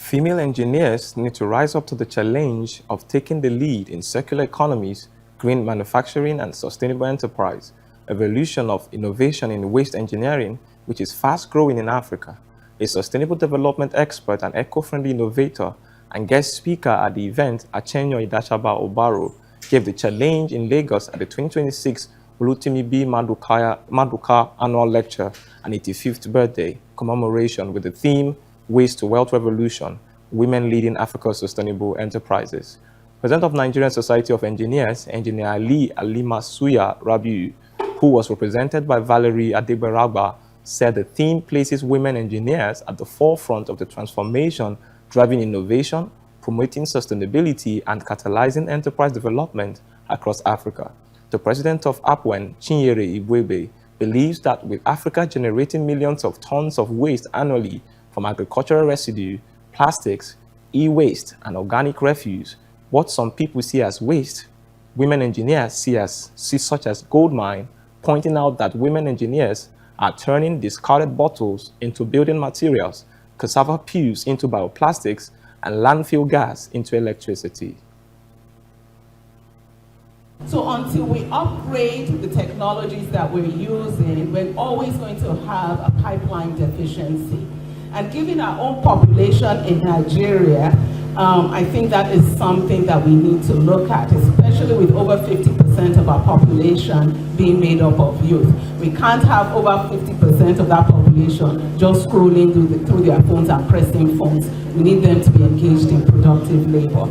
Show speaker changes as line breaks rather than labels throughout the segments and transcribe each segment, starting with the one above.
Female engineers need to rise up to the challenge of taking the lead in circular economies, green manufacturing, and sustainable enterprise, evolution of innovation in waste engineering, which is fast growing in Africa. A sustainable development expert and eco-friendly innovator and guest speaker at the event, Achenyo Idachaba Obaro, gave the challenge in Lagos at the 2026 Olutimibi Maduka Annual Lecture and 85th birthday commemoration with the theme Waste to Wealth Revolution, Women Leading Africa's Sustainable Enterprises. President of Nigerian Society of Engineers, Engineer Ali Alimasuya Rabiu, who was represented by Valerie Adeberagba, said the theme places women engineers at the forefront of the transformation, driving innovation, promoting sustainability, and catalyzing enterprise development across Africa. The president of APWEN, Chinyere Ibwebe, believes that with Africa generating millions of tons of waste annually from agricultural residue, plastics, e-waste, and organic refuse, what some people see as waste, women engineers see such as gold mine, pointing out that women engineers are turning discarded bottles into building materials, cassava peels into bioplastics, and landfill gas into electricity.
So until we upgrade the technologies that we're using, we're always going to have a pipeline deficiency. And given our own population in Nigeria, I think that is something that we need to look at, especially with over 50% of our population being made up of youth. We can't have over 50% of that population just scrolling through their phones and pressing phones. We need them to be engaged in productive labor.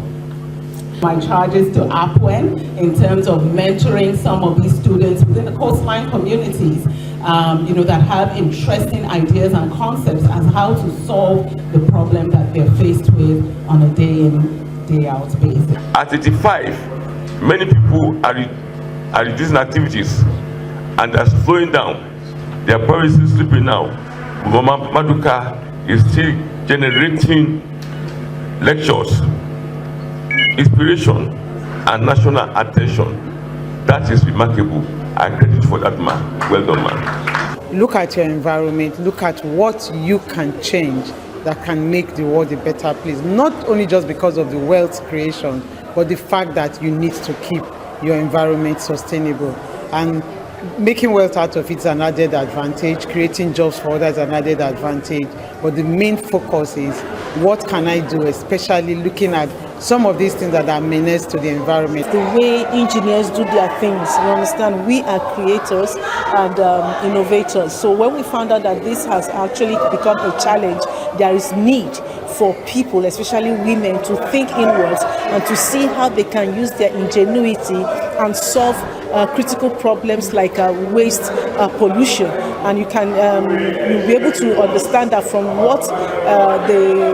My charges to APWEN in terms of mentoring some of these students within the coastline communities, that have interesting ideas and concepts as how to solve the problem that they're faced with on a day-in, day-out basis.
At 85, many people are reducing activities and are slowing down. They are probably still sleeping now. Mama Maduka is still generating lectures, inspiration, and national attention. That is remarkable. I credit for that man. Well done, man.
Look at your environment. Look at what you can change that can make the world a better place. Not only just because of the wealth creation, but the fact that you need to keep your environment sustainable. And making wealth out of it is an added advantage. Creating jobs for others is an added advantage. But the main focus is what can I do, especially looking at some of these things that are menace to the environment.
The way engineers do their things, you understand, we are creators and innovators. So when we found out that this has actually become a challenge, there is need for people, especially women, to think inwards and to see how they can use their ingenuity and solve critical problems like waste pollution. And you can you'll be able to understand that from what the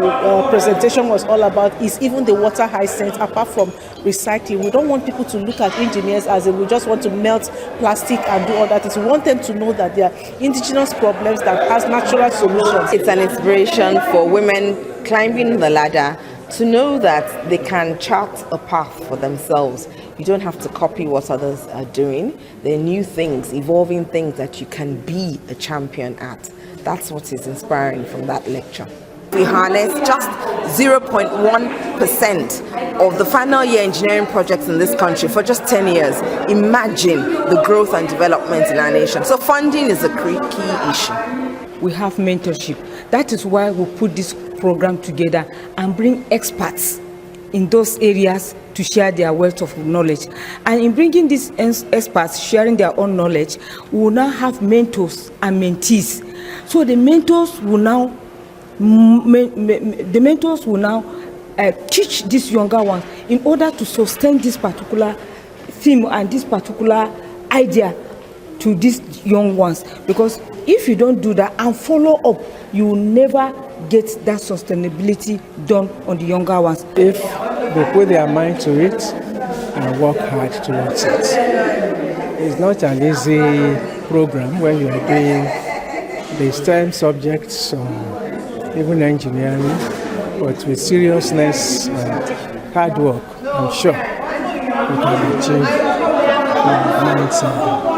presentation was all about is even the water hyacinth. Apart from recycling, we don't want people to look at engineers as if we just want to melt plastic and do all that. We want them to know that there are indigenous problems that has natural solutions.
It's an inspiration for women climbing the ladder to know that they can chart a path for themselves. You don't have to copy what others are doing. There are new things, evolving things that you can be a champion at. That's what is inspiring from that lecture. We harness just 0.1% of the final year engineering projects in this country for just 10 years. Imagine the growth and development in our nation. So funding is a key issue.
We have mentorship. That is why we put this program together and bring experts in those areas to share their wealth of knowledge. And in bringing these experts sharing their own knowledge, we will now have mentors and mentees. So the mentors will now teach these younger ones in order to sustain this particular theme and this particular idea to these young ones. Because if you don't do that and follow up, you will never get that sustainability done on the younger ones.
If they put their mind to it and work hard towards it. It's not an easy program when you are doing the STEM subjects or even engineering, but with seriousness and hard work, I'm sure we can achieve our mindset.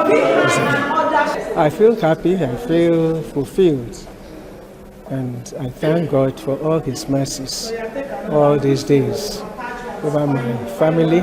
I feel happy, I feel fulfilled And I thank God for all His mercies all these days over my family,